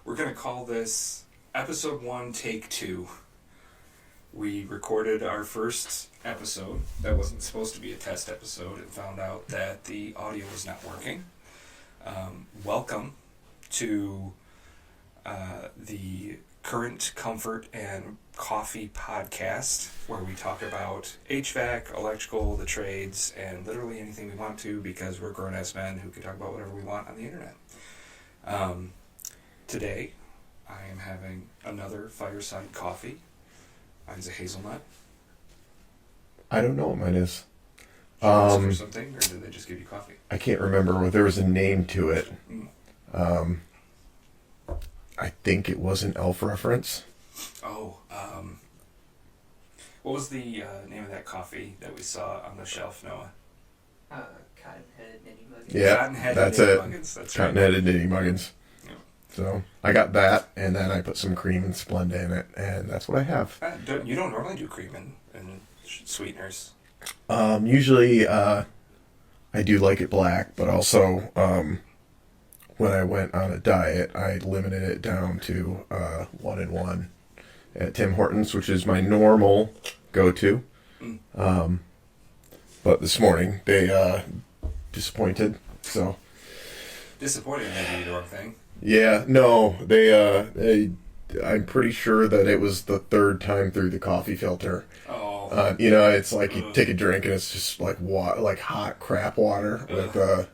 We're going to call this episode 1, take 2. We recorded our first episode that wasn't supposed to be a test episode and found out that the audio was not working. Welcome to the Current Comfort and Coffee podcast, where we talk about HVAC, electrical, the trades, and literally anything we want to, because we're grown-ass men who can talk about whatever we want on the internet. Today, I am having another fireside coffee. Mine's a hazelnut. I don't know what mine is. Did you ask for something, or did they just give you coffee? I can't remember. There was a name to it. I think it was an elf reference. Oh, what was the name of that coffee that we saw on the shelf, Noah? Cotton-headed Nitty Muggins. Yeah, that's it. Muggins, that's Cotton-headed Nitty Muggins. Yeah. So I got that, and then I put some cream and Splenda in it, and that's what I have. You don't normally do cream and sweeteners. Usually, I do like it black, but also, when I went on a diet, I limited it down to 1-in-1 at Tim Hortons, which is my normal go-to. But this morning they disappointed. So Disappointed, maybe the wrong thing. yeah, no, they I'm pretty sure that it was the third time through the coffee filter. Oh, It's like you take a drink and it's just like like hot crap water with I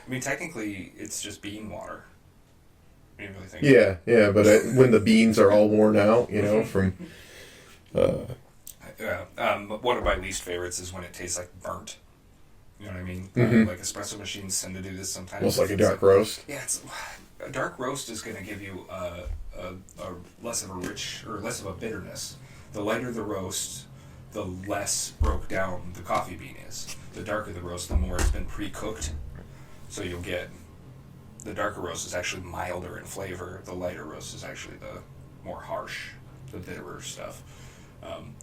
mean, technically, it's just bean water. You really think? Yeah, but when the beans are all worn out, from One of my least favorites is when it tastes like burnt. You know what I mean? Mhm. Like espresso machines tend to do this sometimes. almost like a It's dark roast. Yeah, a dark roast is going to give you a less of a rich or less of a bitterness. The lighter the roast, the less broke down the coffee bean is. The darker the roast, the more it's been pre-cooked. So you'll get the darker roast is actually milder in flavor. The lighter roast is actually the more harsh, the bitterer stuff. I'm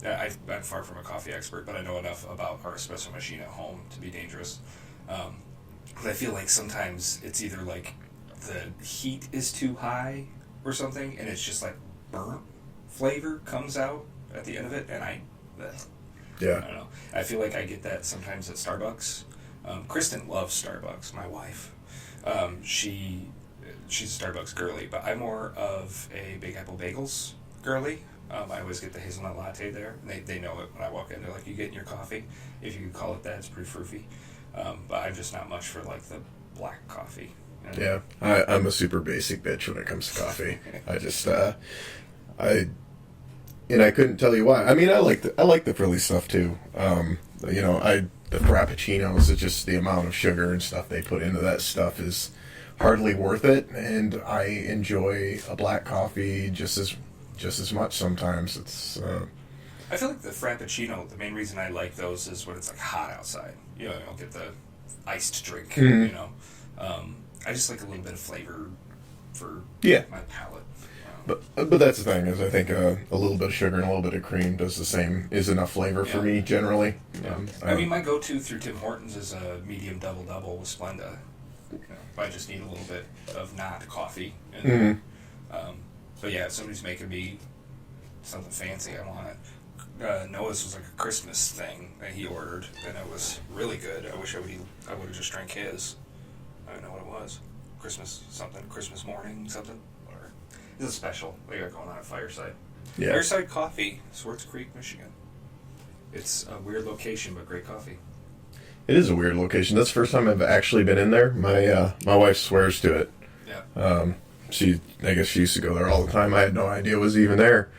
far from a coffee expert, but I know enough about our espresso machine at home to be dangerous. But I feel like sometimes it's either like the heat is too high or something, and it's just like burnt flavor comes out at the end of it, and I Yeah. don't know. I feel like I get that sometimes at Starbucks. Kristen loves Starbucks, my wife. She's a Starbucks girly, but I'm more of a Big Apple Bagels girly. I always get the hazelnut latte there. They know it when I walk in. They're like, "You getting your coffee?" If you could call it that, it's pretty froofy. But I'm just not much for like the black coffee. Yeah, I'm a super basic bitch when it comes to coffee. I just, I couldn't tell you why. I mean, I like the frilly stuff too. The frappuccinos, it's just the amount of sugar and stuff they put into that stuff is hardly worth it. And I enjoy a black coffee just as much sometimes. It's. I feel like the frappuccino, the main reason I like those is when it's like hot outside. You don't get the iced drink. Mm-hmm. I just like a little bit of flavor for my palate. But that's the thing, is I think a little bit of sugar and a little bit of cream is enough flavor for me generally. Yeah. I mean, my go-to through Tim Hortons is a medium double with Splenda. I just need a little bit of not coffee. And, but yeah, if somebody's making me something fancy, I want it. Noah's was like a Christmas thing that he ordered, and it was really good. I wish I would have just drank his. I don't know what it was. Christmas morning something. It's a special they got going on at Fireside. Yeah. Fireside Coffee, Swartz Creek, Michigan. It's a weird location, but great coffee. It is a weird location. That's the first time I've actually been in there. My wife swears to it. Yeah. I guess she used to go there all the time. I had no idea it was even there.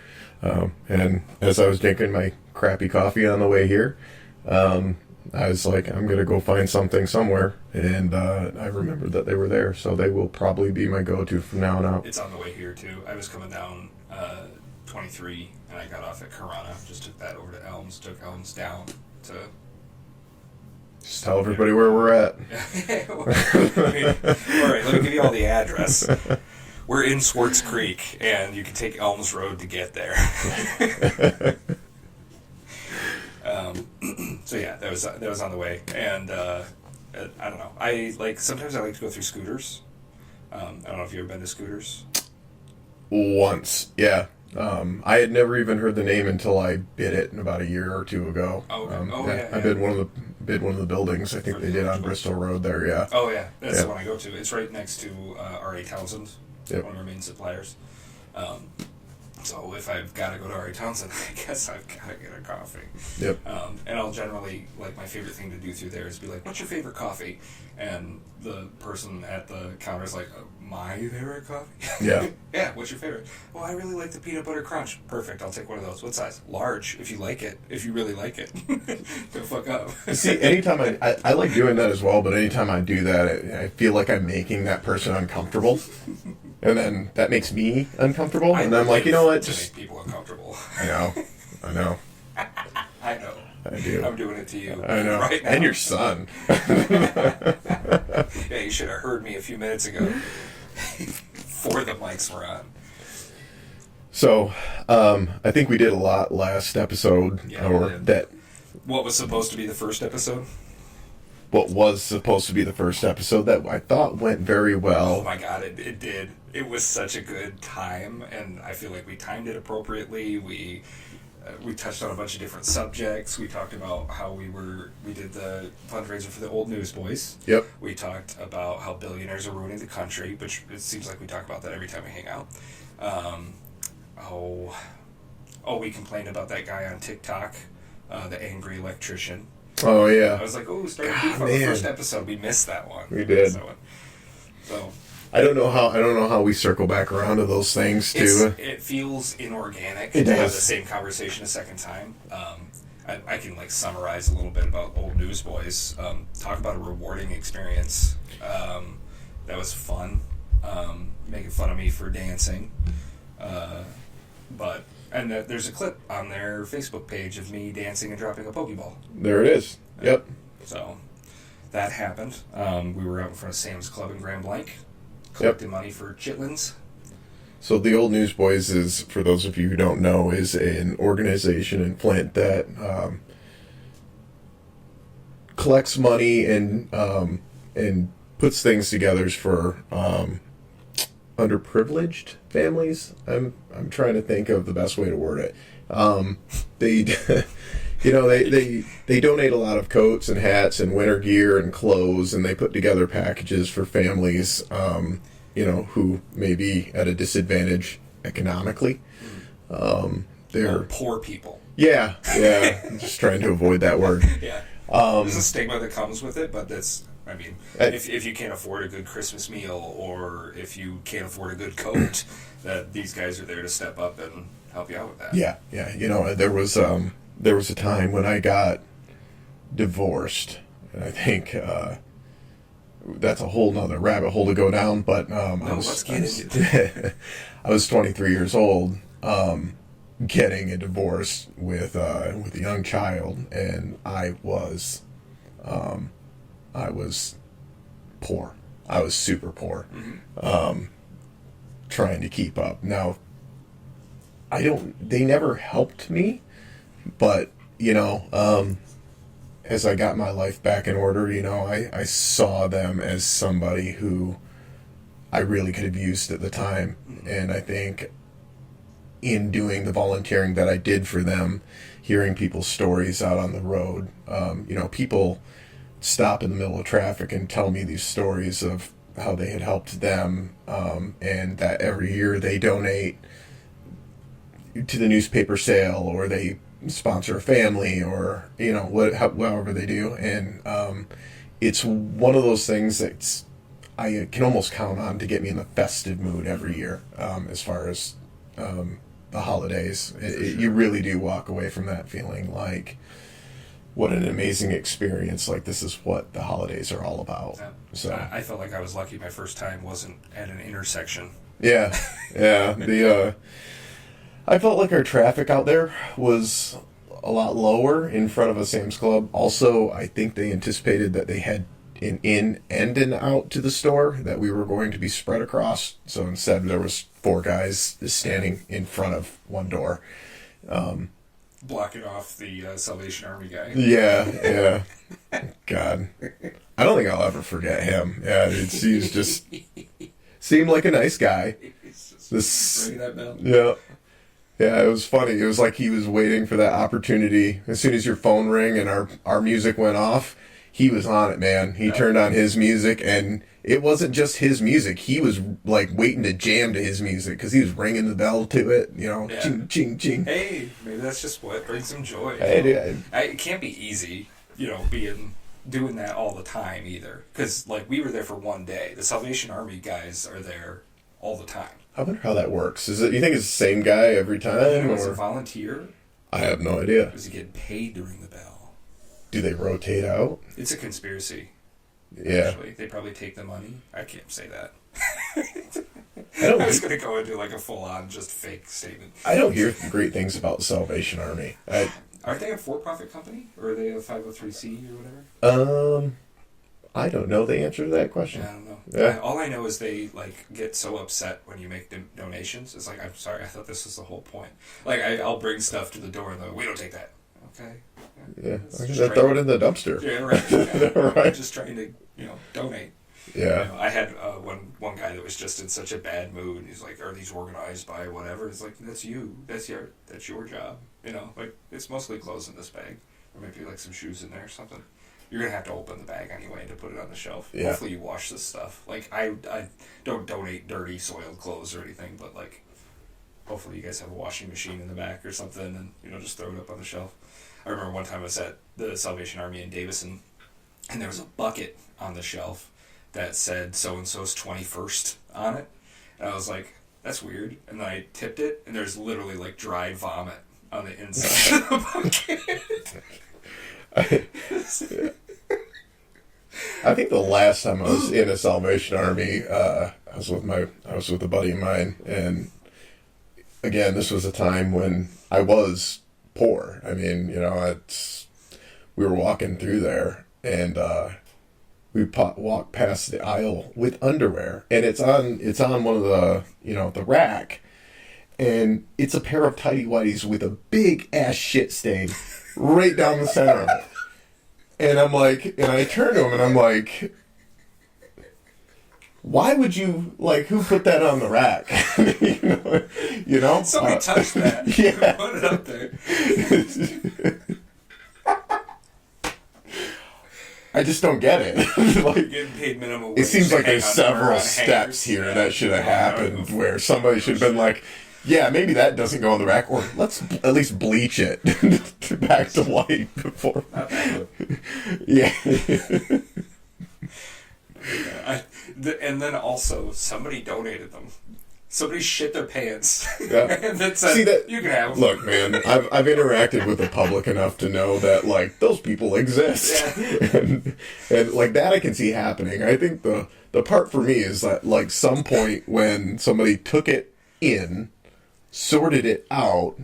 And as I was drinking my crappy coffee on the way here, I was like, I'm going to go find something somewhere. And I remembered that they were there. So they will probably be my go-to from now on out. It's on the way here, too. I was coming down 23, and I got off at Corona. Just took that over to Elms. Took Elms down to... Just tell everybody where we're at. All right, let me give you all the address. We're in Swartz Creek, and you can take Elms Road to get there. So yeah, that was on the way, and I don't know. Sometimes I like to go through scooters. I don't know if you've ever been to Scooters. Once, yeah. I had never even heard the name until I bid it about a year or two ago. Oh, okay. I bid one of the buildings. I think they did on Bristol Road there. Yeah. Oh yeah, that's Yeah. the one I go to. It's right next to R.A. Townsend, Yep. one of our main suppliers. So if I've got to go to R.A. Townsend, I guess I've got to get a coffee. Yep. And I'll generally, like, my favorite thing to do through there is be like, what's your favorite coffee? And the person at the counter is like, my favorite coffee? Yeah. Yeah, what's your favorite? Well, I really like the peanut butter crunch. Perfect, I'll take one of those. What size? Large, if you like it. If you really like it. Don't fuck up. See, anytime I like doing that as well, but anytime I do that, I feel like I'm making that person uncomfortable. And then that makes me uncomfortable. And I'm like, you know what? To Just, make people uncomfortable. I know. I know. I do. I'm doing it to you. I know. Right now. And your son. Yeah, you should have heard me a few minutes ago. Before the mics were on. So, I think we did a lot last episode, Yeah, we or did. that What was supposed to be the first episode? what was supposed to be the first episode that I thought went very Oh well. my god, it did. It was such a good time, and I feel like we timed it appropriately. We touched on a bunch of different subjects. We talked about how we did the fundraiser for the Old Newsboys. Yep. We talked about how billionaires are ruining the country, which it seems like we talk about that every time we hang out. We complained about that guy on TikTok, the angry electrician. Oh I yeah. was like, oh, started God, beef on the man. first episode. We missed that one. We did. So I don't know how we circle back around to those things too. it feels inorganic It to have does. the same conversation a second time. I can like summarize a little bit about Old Newsboys. Talk about a rewarding experience. That was fun. Making fun of me for dancing. There's a clip on their Facebook page of me dancing and dropping a Pokeball. There it is. Yep. So that happened. We were out in front of Sam's Club in Grand Blanc, collecting money for chitlins. So the Old Newsboys is, for those of you who don't know, is an organization in Flint that collects money and puts things together for underprivileged families. I'm trying to think of the best way to word it. They they donate a lot of coats and hats and winter gear and clothes, and they put together packages for families who may be at a disadvantage economically. They're Poor people. yeah. I'm just trying to avoid that word. Yeah. There's a stigma that comes with it, but if you can't afford a good Christmas meal or if you can't afford a good coat, that these guys are there to step up and help you out with that. Yeah. There was a time when I got divorced, and I think that's a whole nother rabbit hole to go down. But let's get into it. I was 23 years old, getting a divorce with a young child, and I was poor. I was super poor, trying to keep up. Now, they never helped me, but, as I got my life back in order, I saw them as somebody who I really could have used at the time. And I think in doing the volunteering that I did for them, hearing people's stories out on the road, people stop in the middle of traffic and tell me these stories of how they had helped them, and that every year they donate to the newspaper sale, or they sponsor a family, or however they do. And it's one of those things that I can almost count on to get me in the festive mood every year, as far as the holidays. You really do walk away from that feeling like, what an amazing experience. Like, this is what the holidays are all about. Yeah. So I felt like I was lucky my first time wasn't at an intersection. yeah. I felt like our traffic out there was a lot lower in front of a Sam's Club. Also, I think they anticipated that they had an in and an out to the store that we were going to be spread across. So instead, there was 4 guys standing in front of one door. Blocking off the Salvation Army guy. Yeah. God. I don't think I'll ever forget him. Yeah, he was just seemed like a nice guy. It's just This, ringing that bell. yeah. Yeah, it was funny. It was like he was waiting for that opportunity. As soon as your phone rang and our music went off, he was on it, man. He turned on his music, and it wasn't just his music. He was like waiting to jam to his music because he was ringing the bell to it. You know, Yeah. ching, ching, ching. Hey, maybe that's just what brings some joy. Hey, dude. It can't be easy, doing that all the time either. Because like we were there for one day. The Salvation Army guys are there all the time. I wonder how that works. Is it? You think it's the same guy every time, Is it a or volunteer? I have no idea. Does he get paid to ring the bell? Do they rotate out? It's a conspiracy. Yeah, Actually, they probably take the money. I can't say that. I don't. I was gonna go into like a full-on just fake statement. I don't hear great things about the Salvation Army. Aren't they a for-profit company, or are they a 503c or whatever? I don't know the answer to that question. Yeah, I don't know. Yeah. All I know is they like get so upset when you make donations. It's like, I'm sorry, I thought this was the whole point. Like I'll bring stuff to the door and they're like, we don't take that. Okay. Yeah, It's I'm just gonna throw it in the dumpster. Yeah, right. Yeah. Right. I'm just trying to donate. Yeah. I had one guy that was just in such a bad mood. He's like, "Are these organized by whatever?" It's like, "That's you. That's your job." Like it's mostly clothes in this bag, or maybe like some shoes in there or something. You're gonna have to open the bag anyway to put it on the shelf. Yeah. Hopefully you wash this stuff. Like I don't donate dirty, soiled clothes or anything, but like hopefully you guys have a washing machine in the back or something, and just throw it up on the shelf. I remember one time I was at the Salvation Army in Davison, and there was a bucket on the shelf that said so-and-so's 21st on it. And I was like, that's weird. And then I tipped it, and there's literally like dried vomit on the inside of the bucket. I think the last time I was in a Salvation Army, I was with a buddy of mine, and again, this was a time when I was poor. I mean, we were walking through there, and we walked past the aisle with underwear, and it's on one of the the rack, and it's a pair of tighty whities with a big ass shit stain right down the center of it. And I'm like, and I turn to him and I'm like, why would you, like, who put that on the rack? Somebody touched that. Yeah. Put it up there. I just don't get it. You're Like, getting paid minimum wage. it seems like Hang there's on several on steps hangers. here Yeah. that should have Yeah, happened where somebody should have been like, yeah, maybe that doesn't go on the rack, or let's at least bleach it back to white before. Not that good. Yeah. And then also, somebody donated them. Somebody shit their pants. Yeah. And then said, See that? you can have them. Look, man, I've interacted with the public enough to know that like those people exist, and like that I can see happening. I think the part for me is that like some point when somebody took it in, sorted it out,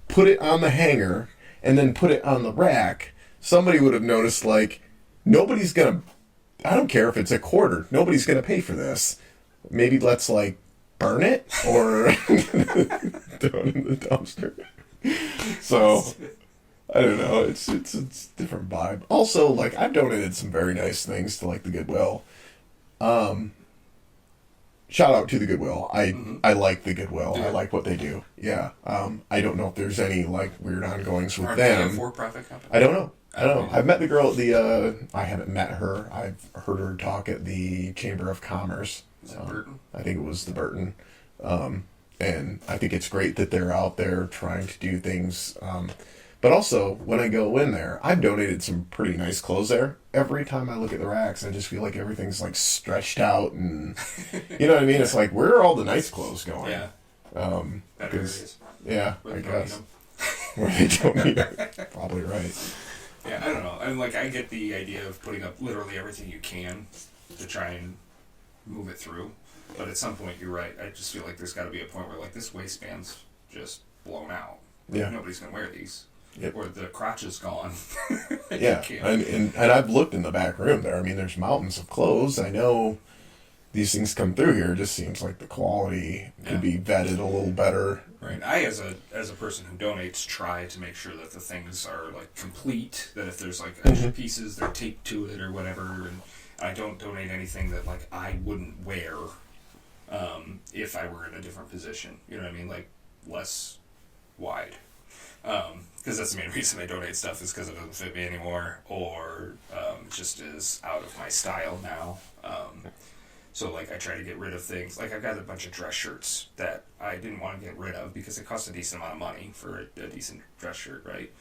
put it on the hanger, and then put it on the rack, somebody would have noticed like nobody's gonna. I don't care if it's a quarter. Nobody's gonna pay for this. Maybe let's like burn it or throw it in the dumpster. So I don't know. It's a different vibe. Also, like I've donated some very nice things to like the Goodwill. Shout out to the Goodwill. I like the Goodwill. Yeah. I like what they do. Yeah. I don't know if there's any like weird ongoings with Aren't they a them. for-profit company? I don't know. I've met the girl at the. I haven't met her. I've heard her talk at the Chamber of Commerce. Is it Burton? I think it was the Burton. And I think it's great that they're out there trying to do things. But also, when I go in there, I've donated some pretty nice clothes there. Every time I look at the racks, I just feel like everything's like stretched out and, you know what I mean? It's like, where are all the nice clothes going? Yeah. Better 'cause- areas. Yeah, Where I they don't need guess. them. Where they don't need it. Probably right. Yeah, I don't know. I mean, like, I get the idea of putting up literally everything you can to try and move it through. But at some point, you're right. I just feel like there's got to be a point where, like, this waistband's just blown out. Like, Yeah. nobody's going to wear these. Yep. Or the crotch is gone. Yeah, and I've looked in the back room there. I mean, there's mountains of clothes. I know these things come through here. It just seems like the quality could be vetted a little better. Right. I, as a person who donates, try to make sure that the things are, like, complete. That if there's, like, extra pieces, they're taped to it or whatever. And I don't donate anything that, like, I wouldn't wear. if I were in a different position. You know what I mean? Like, less wide. Because that's the main reason I donate stuff, is because it doesn't fit me anymore, or just is out of my style now. So, like, I try to get rid of things. Like, I've got a bunch of dress shirts that I didn't want to get rid of because it costs a decent amount of money for a decent dress shirt, right?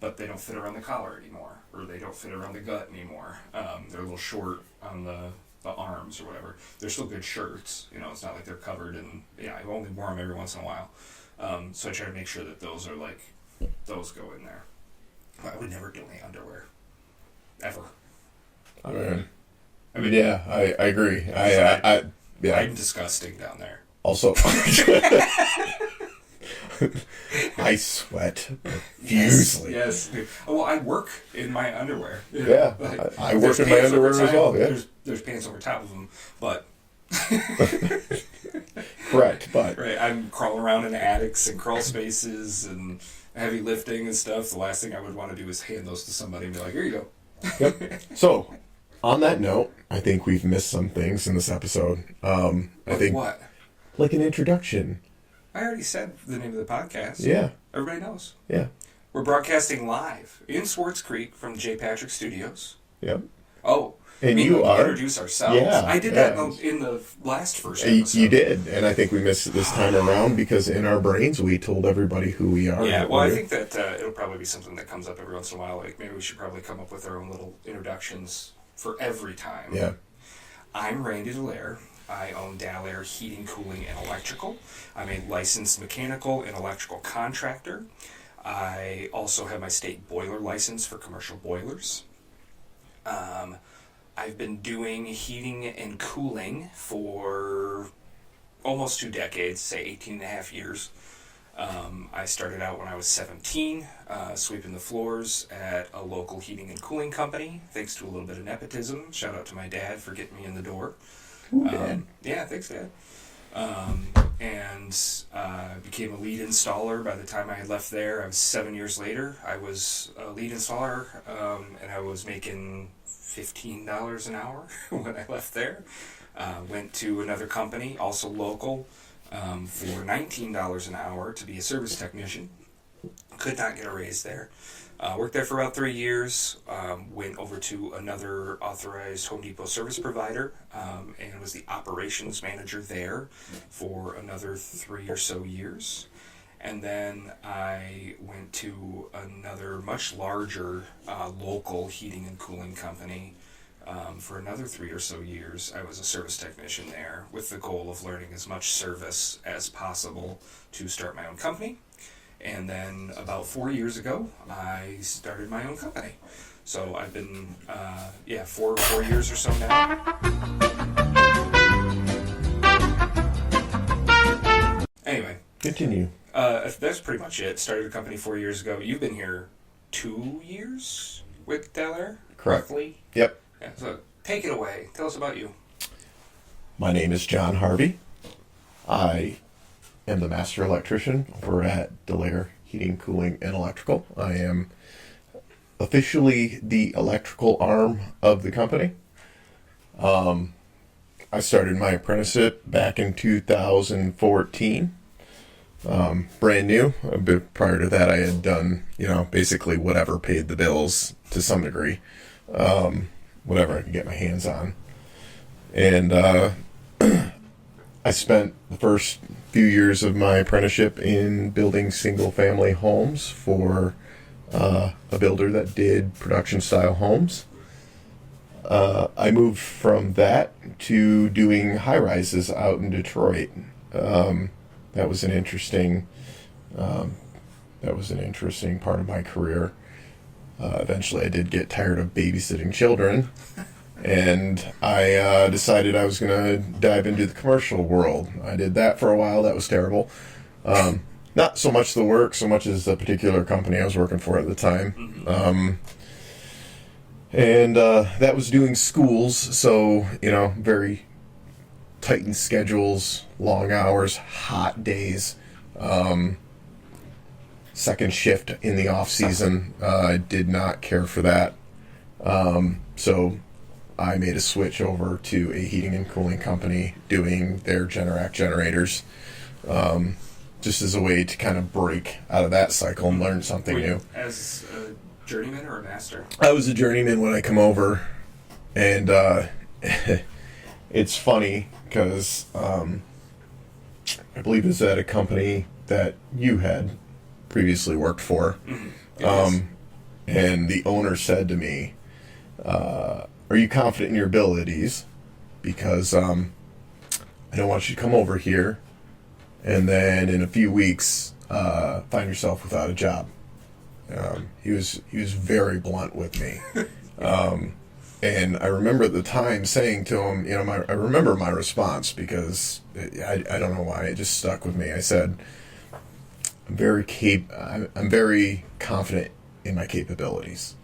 But they don't fit around the collar anymore, or they don't fit around the gut anymore. They're a little short on the arms or whatever. They're still good shirts. You know, it's not like they're covered, and I've only worn them every once in a while. So I try to make sure that those are like, those go in there. I would never donate underwear. Ever. I mean, yeah, I agree. Yeah. I'm disgusting down there. Also, I sweat profusely. Yes. Well, I work in my underwear. Yeah, Like, I work there's in my pants over underwear as top- well. Yeah, There's pants over top of them, but correct. But right, I'm crawling around in attics and crawl spaces and heavy lifting and stuff. The last thing I would want to do is hand those to somebody and be like, "Here you go." yep. So, on that note, I think we've missed some things in this episode. I think What? like an introduction. I already said the name of the podcast. Yeah, Everybody knows. yeah, We're broadcasting live in Swartz Creek from J. Patrick Studios. yep. Oh, And we you need to are? introduce ourselves. Yeah, I did yeah. that in the last first episode. You did, and I think we missed it this time around because in our brains we told everybody who we are. Yeah, what well, I we're- think that it'll probably be something that comes up every once in a while. Like, maybe we should probably come up with our own little introductions for every time. Yeah. I'm Randy Dallaire. I own Dallaire Heating, Cooling, and Electrical. I'm a licensed mechanical and electrical contractor. I also have my state boiler license for commercial boilers. I've been doing heating and cooling for almost 2 decades, say 18 and a half years. I started out when I was 17, sweeping the floors at a local heating and cooling company, thanks to a little bit of nepotism. Shout out to my dad for getting me in the door. Dad. Yeah, thanks, Dad. And became a lead installer by the time I had left there. I was 7 years later. I was a lead installer, and I was making $15 an hour when I left there. Went to another company, also local, for $19 an hour to be a service technician. Could not get a raise there. Worked there for about 3 years. Went over to another authorized Home Depot service provider, and was the operations manager there for another 3 or so years. And then I went to another much larger local heating and cooling company for another 3 or so years. I was a service technician there with the goal of learning as much service as possible to start my own company. And then about 4 years ago, I started my own company. So I've been, 4 years or so now. Anyway, Continue. that's pretty much it. Started a company 4 years ago. You've been here 2 years with Dallaire? Correct. Roughly? Yep. Yeah, so take it away. Tell us about you. My name is John Harvey. I am the master electrician over at Dallaire Heating, Cooling, and Electrical. I am officially the electrical arm of the company. I started my apprenticeship back in 2014. Brand new. A bit prior to that, I had done, basically whatever paid the bills to some degree. Whatever I could get my hands on. And I spent the first few years of my apprenticeship in building single-family homes for a builder that did production-style homes. I moved from that to doing high-rises out in Detroit. That was an interesting part of my career. Eventually, I did get tired of babysitting children, and I decided I was going to dive into the commercial world. I did that for a while. That was terrible. Not so much the work, so much as the particular company I was working for at the time. And that was doing schools, so, very tightened schedules, long hours, hot days. Second shift in the off season. I did not care for that. So I made a switch over to a heating and cooling company doing their Generac generators, just as a way to kind of break out of that cycle and learn something Were you new. as a journeyman or a master? I was a journeyman when I come over, and it's funny because I believe it's at a company that you had previously worked for. It is. And the owner said to me, "Are you confident in your abilities? Because I don't want you to come over here and then in a few weeks find yourself without a job." He was very blunt with me, and I remember at the time saying to him, I remember my response because I don't know why it just stuck with me. I said, I'm very confident in my capabilities.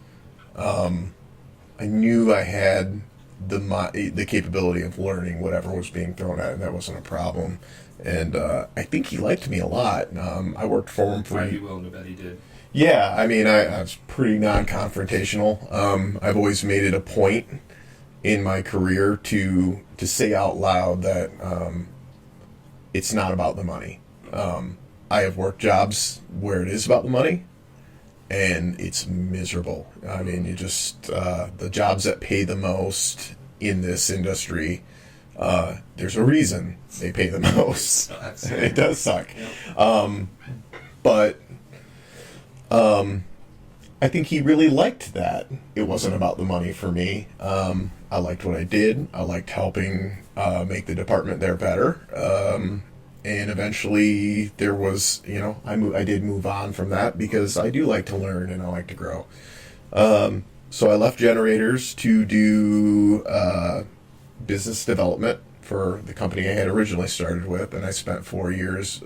I knew I had the capability of learning whatever was being thrown at, and that wasn't a problem. And I think he liked me a lot. I worked for him for. I'd be willing to bet he did. Yeah, I mean, I was pretty non-confrontational. I've always made it a point in my career to say out loud that it's not about the money. I have worked jobs where it is about the money, and it's miserable. I mean, you just the jobs that pay the most in this industry, there's a reason they pay the most. It does suck. Yep. But I think he really liked that it wasn't about the money for me. I liked what I did. I liked helping make the department there better. And eventually there was, I did move on from that because I do like to learn and I like to grow. So I left Generators to do business development for the company I had originally started with, and I spent 4 years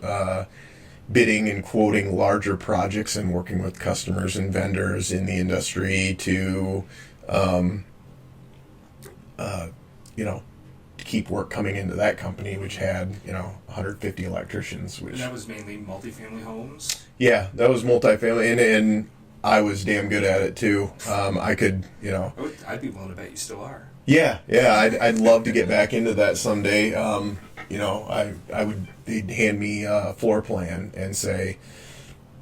bidding and quoting larger projects and working with customers and vendors in the industry to, to keep work coming into that company, which had 150 electricians. Which And that was mainly multifamily homes. yeah, that was multifamily, and I was damn good at it too. I could, I'd be willing to bet you still are. Yeah, I'd love to get back into that someday. I would, they'd hand me a floor plan and say,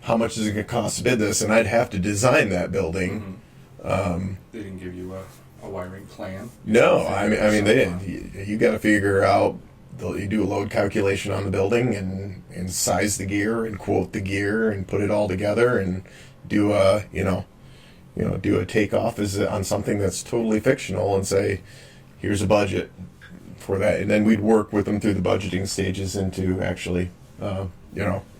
how much is it going to cost to bid this? And I'd have to design that building. They didn't give you a wiring plan. No, I mean they didn't. You got to figure out. You do a load calculation on the building and size the gear and quote the gear and put it all together and do a do a takeoff on something that's totally fictional and say, here's a budget for that, and then we'd work with them through the budgeting stages into actually,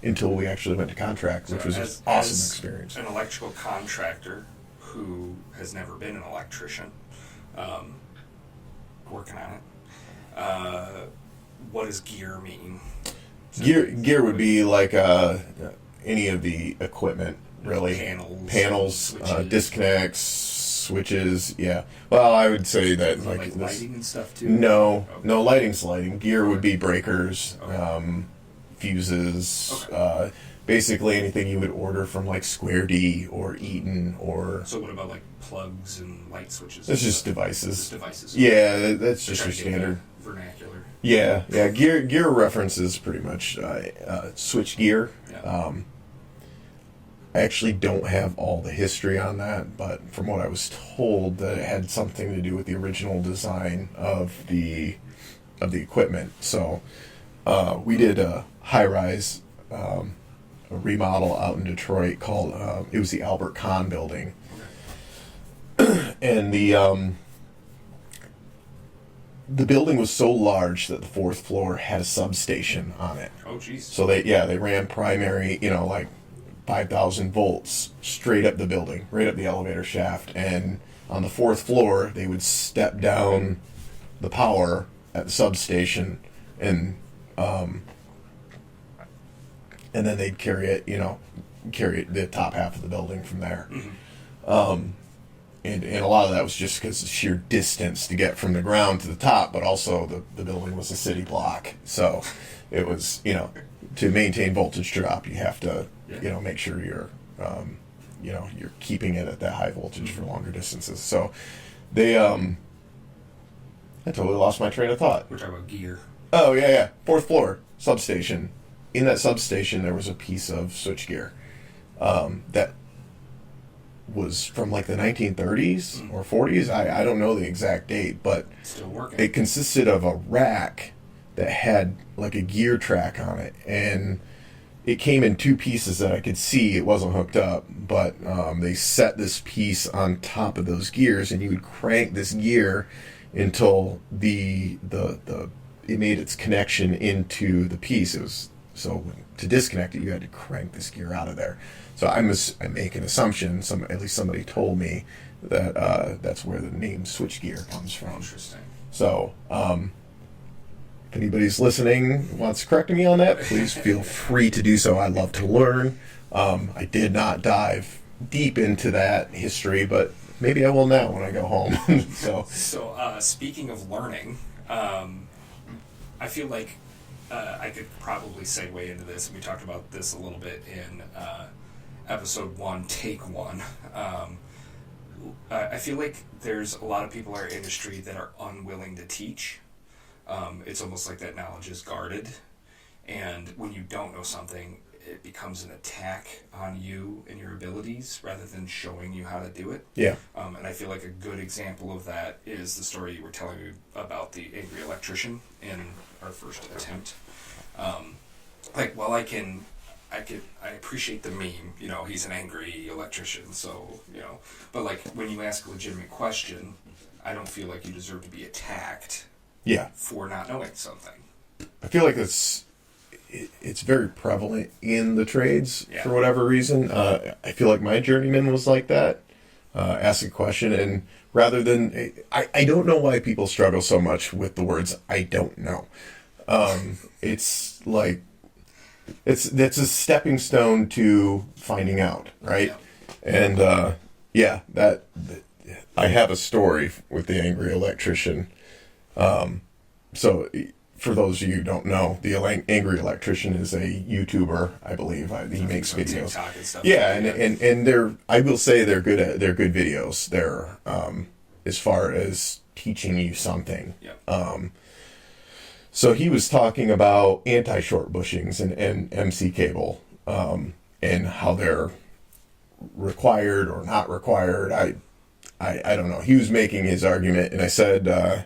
until we actually went to contract, which was an awesome experience. An electrical contractor who has never been an electrician, working on it. What does gear mean? Gear would be like any of the equipment, really. Panels, switches. disconnects, switches. Yeah. Well, I would say that Like lighting and stuff too. No, Okay. no, lighting's lighting. Gear would be breakers, Okay. fuses, Okay. basically anything you would order from like Square D or Eaton or. So what about like plugs and light switches? It's just devices. Just devices. Yeah, that's They're just trying your to get standard. the vernacular. Yeah. Gear references pretty much switch gear. Yeah. I actually don't have all the history on that, but from what I was told, that it had something to do with the original design of the equipment. So we did a high-rise a remodel out in Detroit called it was the Albert Kahn building, and the building was so large that the fourth floor had a substation on it. Oh, jeez. So they ran primary, like 5,000 volts straight up the building, right up the elevator shaft, and on the fourth floor they would step down the power at the substation, and then they'd carry it the top half of the building from there. And a lot of that was just because of sheer distance to get from the ground to the top, but also the building was a city block, so it was to maintain voltage drop, you have to make sure you're you're keeping it at that high voltage for longer distances. So they I totally lost my train of thought. We're talking about gear. Oh, yeah, yeah. Fourth floor, substation. In that substation, there was a piece of switchgear that was from like the 1930s or 40s. I don't know the exact date, but Still working. it consisted of a rack that had like a gear track on it. And it came in two pieces that I could see. It wasn't hooked up, but they set this piece on top of those gears, and you would crank this gear until the it made its connection into the piece. It was so to disconnect it, you had to crank this gear out of there. So I make an assumption. At least somebody told me that that's where the name switchgear comes from. Interesting. So if anybody's listening wants to correct me on that, please feel free to do so. I love to learn. I did not dive deep into that history, but maybe I will now when I go home. So speaking of learning, I feel like I could probably segue into this, and we talked about this a little bit in episode 1, take 1. I feel like there's a lot of people in our industry that are unwilling to teach. It's almost like that knowledge is guarded, and when you don't know something, it becomes an attack on you and your abilities rather than showing you how to do it. yeah, And I feel like a good example of that is the story you were telling me about the angry electrician in our first attempt. I appreciate the meme, he's an angry electrician, so, but like when you ask a legitimate question, I don't feel like you deserve to be attacked yeah. for not knowing something. I feel like it's very prevalent in the trades Yeah. for whatever reason. I feel like my journeyman was like that. Ask a question, and rather than I don't know why people struggle so much with the words "I don't know." It's like that's a stepping stone to finding out, right? Yeah. And that I have a story with the angry electrician. So for those of you who don't know, the angry electrician is a YouTuber, I believe. He makes Like videos. TikTok and stuff. Yeah, and they're, I will say they're good videos. They're as far as teaching you something. Yeah. So he was talking about anti-short bushings and MC cable, and how they're required or not required. I don't know. He was making his argument, and I said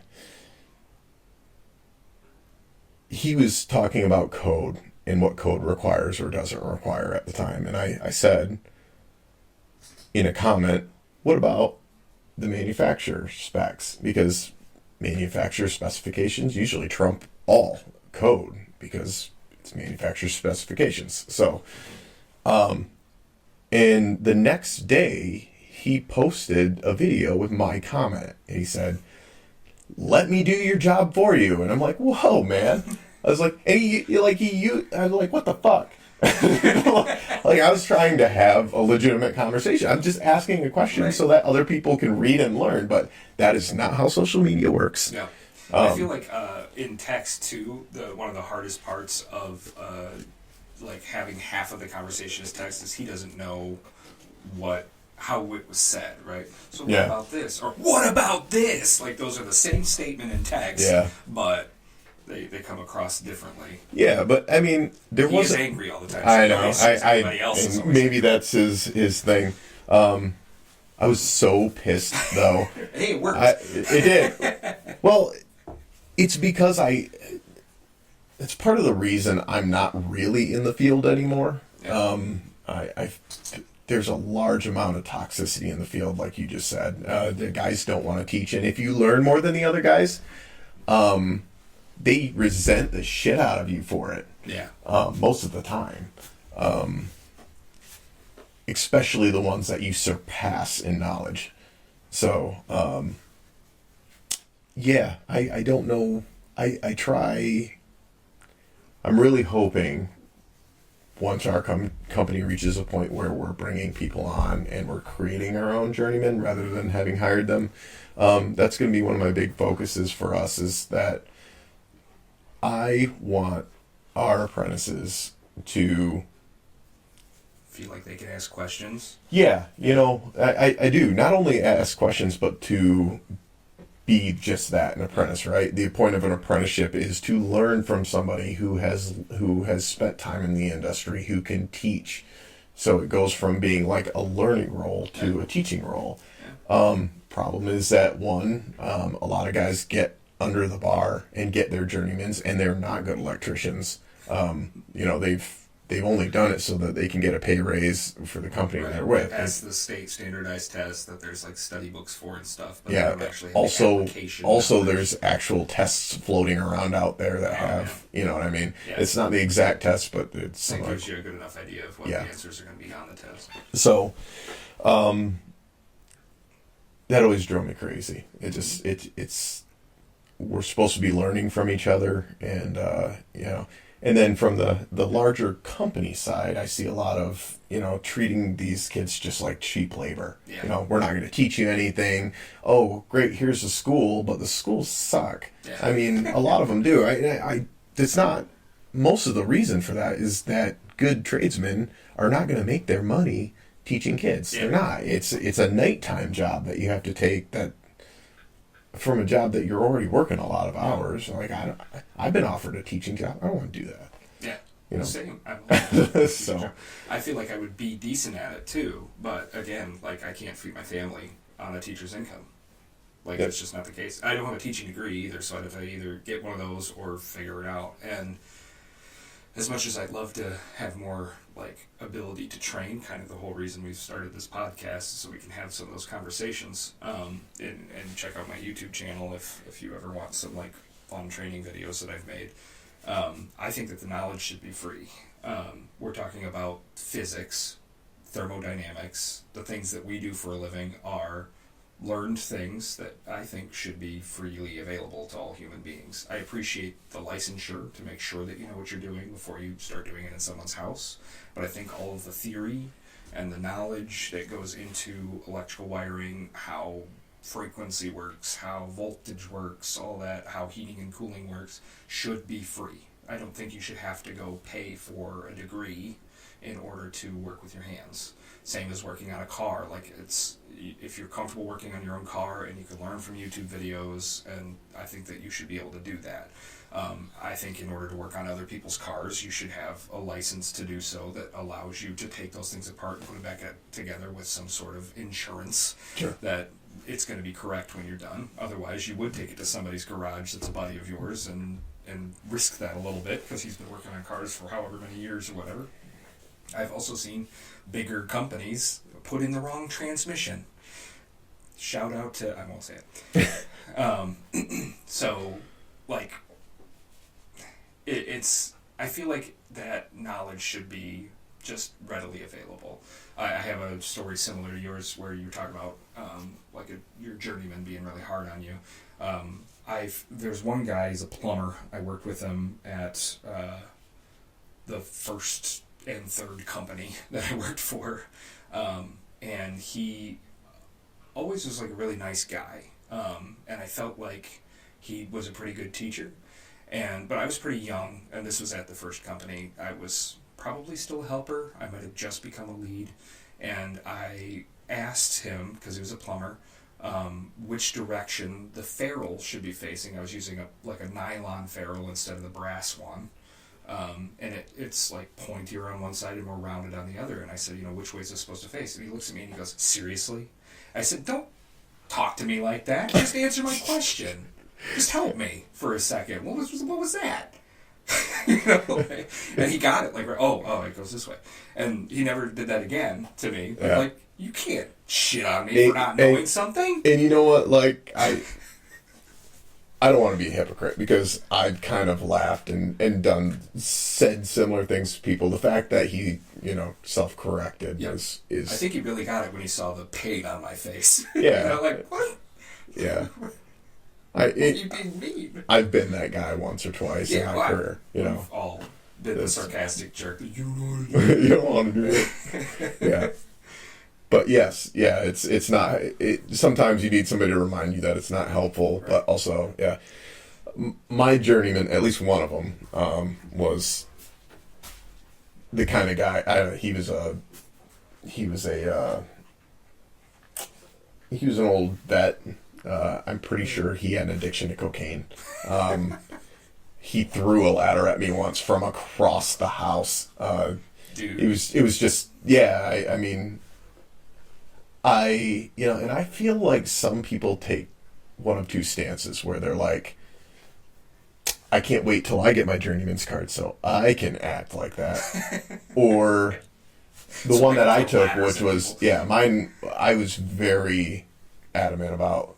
he was talking about code and what code requires or doesn't require at the time. And I said in a comment, what about the manufacturer specs? Because manufacturer specifications usually trump all code because it's manufacturer specifications. So, and the next day he posted a video with my comment, and he said, "Let me do your job for you." And I'm like, "Whoa, man!" I was like, and I'm like, "What the fuck?" Like I was trying to have a legitimate conversation. I'm just asking a question Right. so that other people can read and learn. But that is not how social media works. Yeah. I feel like in text too, one of the hardest parts of like having half of the conversation as text is he doesn't know how it was said, right? So what Yeah. about this? Or what about this? Like those are the same statement in text, Yeah. but they come across differently. Yeah, but I mean, there He was is angry all the time. I so know. he sees everybody else is And always maybe that's his thing. I was so pissed though. hey, it worked. It did. Well, it's because it's part of the reason I'm not really in the field anymore. Yeah. There's a large amount of toxicity in the field, like you just said. The guys don't want to teach, and if you learn more than the other guys, they resent the shit out of you for it. Yeah. Most of the time. Especially the ones that you surpass in knowledge. So, yeah, I don't know. I try. I'm really hoping once our company reaches a point where we're bringing people on and we're creating our own journeymen rather than having hired them, that's going to be one of my big focuses for us, is that I want our apprentices to Feel like they can ask questions. I do not only ask questions, but to be just that, an apprentice, right? The point of an apprenticeship is to learn from somebody who has spent time in the industry, who can teach. So it goes from being like a learning role to a teaching role. Problem is that a lot of guys get under the bar and get their journeymans, and they're not good electricians. They've only done it so that they can get a pay raise for the company they're with. That's the state standardized test that there's like study books for and stuff. But Yeah. they don't actually have Also, the application also numbers. there's actual tests floating around out there that have, you know what I mean? Yeah. It's not the exact test, but it's That like, gives you a good enough idea of what Yeah. the answers are going to be on the test. so, that always drove me crazy. It's we're supposed to be learning from each other, and and then from the larger company side, I see a lot of treating these kids just like cheap labor. Yeah. We're not going to teach you anything. Oh, great, here's the school, but the schools suck. Yeah. I mean, a lot of them do. It's not. Most of the reason for that is that good tradesmen are not going to make their money teaching kids. Yeah. They're not. It's a nighttime job that you have to take that from a job that you're already working a lot of hours. Like I've been offered a teaching job. I don't want to do that. Yeah. Same. So I feel like I would be decent at it too, but again, like I can't feed my family on a teacher's income. Like Yep. that's just not the case. I don't have a teaching degree either, so I'd have to either get one of those or figure it out. And as much as I'd love to have more like ability to train, kind of the whole reason we've started this podcast is so we can have some of those conversations. And check out my YouTube channel if you ever want some like fun training videos that I've made. I think that the knowledge should be free. We're talking about physics, thermodynamics. The things that we do for a living are learned things that I think should be freely available to all human beings. I appreciate the licensure to make sure that you know what you're doing before you start doing it in someone's house. But I think all of the theory and the knowledge that goes into electrical wiring, how frequency works, how voltage works, all that, how heating and cooling works, should be free. I don't think you should have to go pay for a degree in order to work with your hands. Same as working on a car. Like if you're comfortable working on your own car and you can learn from YouTube videos, and I think that you should be able to do that. I think in order to work on other people's cars, you should have a license to do so that allows you to take those things apart and put it back together with some sort of insurance Sure. that it's going to be correct when you're done. Otherwise, you would take it to somebody's garage that's a buddy of yours and risk that a little bit because he's been working on cars for however many years or whatever. I've also seen bigger companies put in the wrong transmission. Shout out to, I won't say it. So, like, it's, I feel like that knowledge should be just readily available. I have a story similar to yours where you talk about your journeyman being really hard on you. There's one guy, he's a plumber. I worked with him at the first and third company that I worked for, and he always was like a really nice guy, and I felt like he was a pretty good teacher, but I was pretty young, and this was at the first company. I was probably still a helper. I might have just become a lead, and I asked him, because he was a plumber, which direction the ferrule should be facing. I was using a nylon ferrule instead of the brass one. And it's like pointier on one side and more rounded on the other. And I said, which way is this supposed to face? And he looks at me and he goes, seriously? I said, don't talk to me like that. Just answer my question. Just help me for a second. What was that? And he got it. Like, oh, it goes this way. And he never did that again to me. But, Yeah. you can't shit on me for not knowing something. And you know what? Like, I don't want to be a hypocrite because I've kind of laughed and said similar things to people. The fact that he, self-corrected Yep. is. I think he really got it when he saw the pain on my face. Yeah. Like, what? Yeah. You being mean. I've been that guy once or twice in my career. We've all been the sarcastic jerk. You know You don't want to do it. Yeah. But yes, yeah, it's not. Sometimes you need somebody to remind you that it's not helpful. Right. But also, yeah, my journeyman, at least one of them, was the kind of guy. He was an old vet, I'm pretty sure he had an addiction to cocaine. He threw a ladder at me once from across the house. Dude. It was just, yeah, I mean, and I feel like some people take one of two stances where they're like, I can't wait till I get my journeyman's card so I can act like that. Or the So one that I throw took, ladders which at was, people. yeah, mine, I was very adamant about,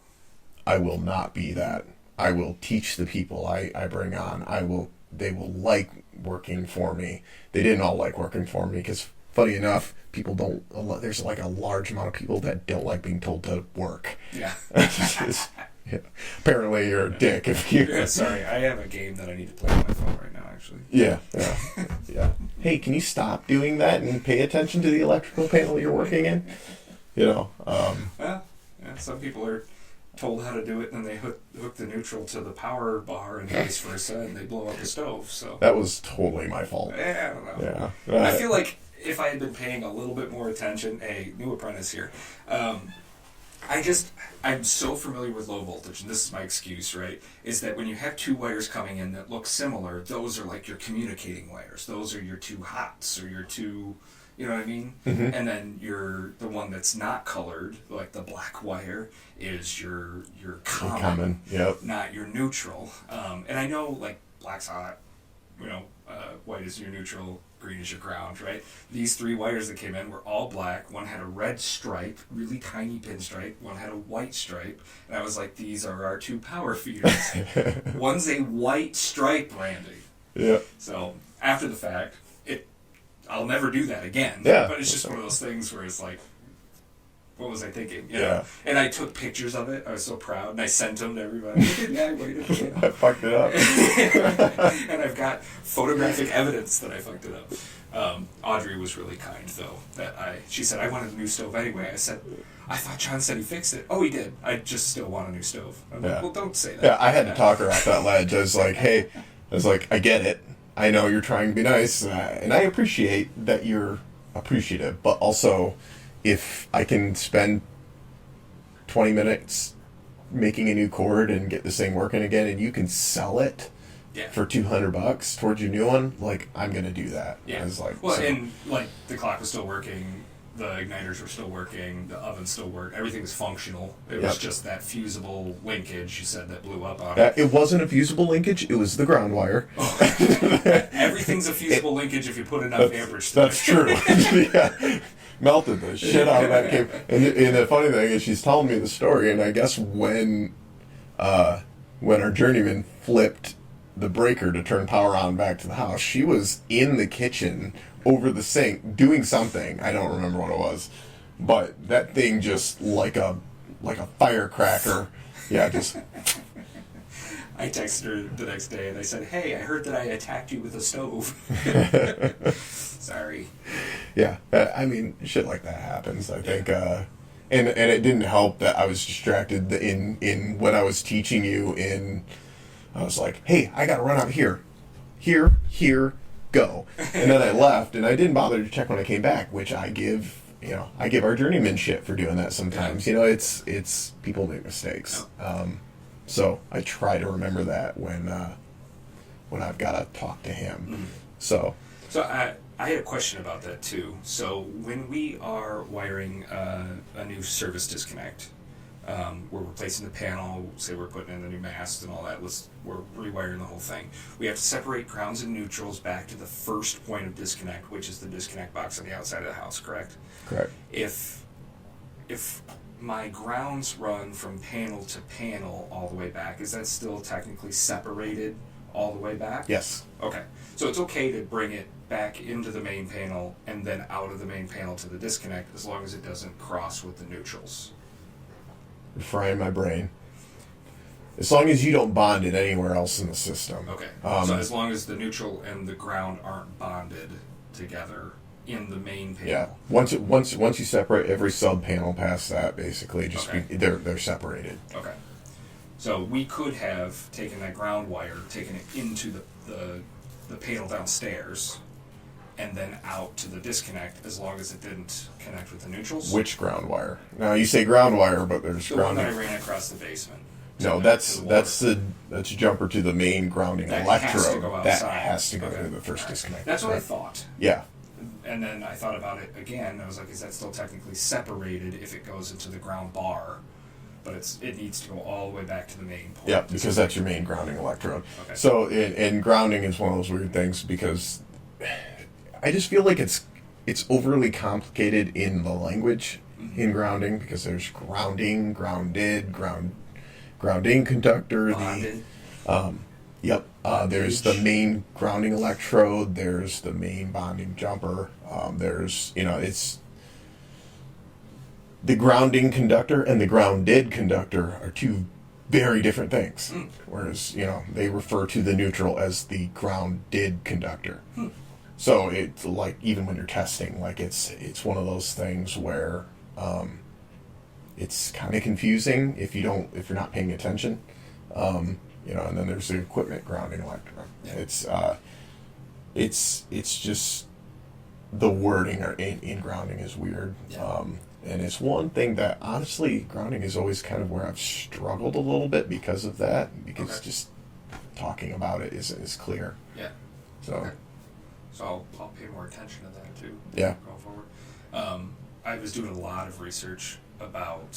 I will not be that. I will teach the people I bring on. They will like working for me. They didn't all like working for me because, funny enough, people don't, there's like a large amount of people that don't like being told to work. Yeah. Yeah. Apparently you're a dick if you... Yeah, sorry, I have a game that I need to play on my phone right now, actually. Yeah. Yeah. Hey, can you stop doing that and pay attention to the electrical panel you're working in? Well, yeah, some people are told how to do it, and then they hook the neutral to the power bar and vice versa, and they blow up the stove. So That was totally my fault. I don't know. Yeah. I feel like if I had been paying a little bit more attention, hey, new apprentice here. I'm so familiar with low voltage, and this is my excuse, right? Is that when you have two wires coming in that look similar, those are like your communicating wires. Those are your two hots or your two, you know what I mean? Mhm. And then the one that's not colored, like the black wire, is your common, Yep. not your neutral. And I know like black's hot, white is your neutral, green is your ground, right? These three wires that came in were all black. One had a red stripe, really tiny pinstripe. One had a white stripe. And I was like, these are our two power feeders. One's a white stripe, Randy. Yeah. So after the fact, I'll never do that again. Yeah. But it's just one of those things where it's like, what was I thinking? You Yeah. know? And I took pictures of it. I was so proud, and I sent them to everybody. Yeah, I waited. I fucked it up. And I've got photographic evidence that I fucked it up. Audrey was really kind, though. She said I wanted a new stove anyway. I said, I thought John said he fixed it. Oh, he did. I just still want a new stove. I'm Yeah. like, well, don't say that. Yeah, I had to talk her off that ledge. I was like, hey, I get it. I know you're trying to be nice, and I appreciate that you're appreciative, but also, if I can spend 20 minutes making a new cord and get this thing working again, and you can sell it Yeah. for $200 towards your new one, like, I'm gonna do that. Yeah. I was like, Well, so- and like the clock was still working, the igniters were still working, the oven still worked, everything was functional. It was Yep. just that fusible linkage you said that blew up on it. it wasn't a fusible linkage; it was the ground wire. Everything's a fusible linkage if you put enough amperage to That's it. true. Yeah. Melted the shit out of that cable. And the funny thing is, she's telling me the story, and I guess when our journeyman flipped the breaker to turn power on back to the house, she was in the kitchen over the sink doing something. I don't remember what it was, but that thing just like a firecracker. Yeah, just I texted her the next day and I said, hey, I heard that I attacked you with a stove. Sorry. yeah. I mean, shit like that happens. I think. And it didn't help that I was distracted in when I was teaching you I was like, hey, I gotta run out here, go, and then I left, and I didn't bother to check when I came back, which I give our journeyman shit for doing that sometimes. It's people make mistakes, so I try to remember that when I've gotta talk to him. Mm-hmm. So I had a question about that too. So when we are wiring a new service disconnect, we're replacing the panel, say we're putting in a new mast and all that, we're rewiring the whole thing. We have to separate grounds and neutrals back to the first point of disconnect, which is the disconnect box on the outside of the house, correct? correct. If my grounds run from panel to panel all the way back, is that still technically separated all the way back? Yes. Okay. So it's okay to bring it back into the main panel and then out of the main panel to the disconnect as long as it doesn't cross with the neutrals. You're frying my brain. As long as you don't bond it anywhere else in the system. Okay. Um, So as long as the neutral and the ground aren't bonded together in the main panel. Yeah. Once you separate every sub panel past that, basically, they're separated. Okay. So we could have taken that ground wire, taken it into the panel downstairs, and then out to the disconnect, as long as it didn't connect with the neutrals. Which ground wire? Now you say ground wire, but there's The one ground. that I ran across the basement. No, To that's the that's a jumper to the main grounding That electrode. has to go That outside. has to go Okay. to the first Alright. disconnect. That's what I Right. thought. Yeah. And then I thought about it again. I was like, is that still technically separated if it goes into the ground bar? But it needs to go all the way back to the main point. Yeah, because that's your main grounding electrode. Okay. So, and grounding is one of those weird things because I just feel like it's overly complicated in the language in grounding because there's grounding, grounded, grounding conductor. Bonded. Yep. There's the main grounding electrode. There's the main bonding jumper. There's it's the grounding conductor and the grounded conductor are two very different things. Whereas they refer to the neutral as the grounded conductor. So it's like even when you're testing, like it's one of those things where it's kind of confusing if you're not paying attention. And then there's the equipment grounding electrode. Yeah. It's just the wording in grounding is weird. Yeah. And it's one thing that honestly grounding is always kind of where I've struggled a little bit because of that, because Okay. just talking about it isn't as clear. Yeah. So Okay. So I'll pay more attention to that too. Yeah. Going forward. I was doing a lot of research about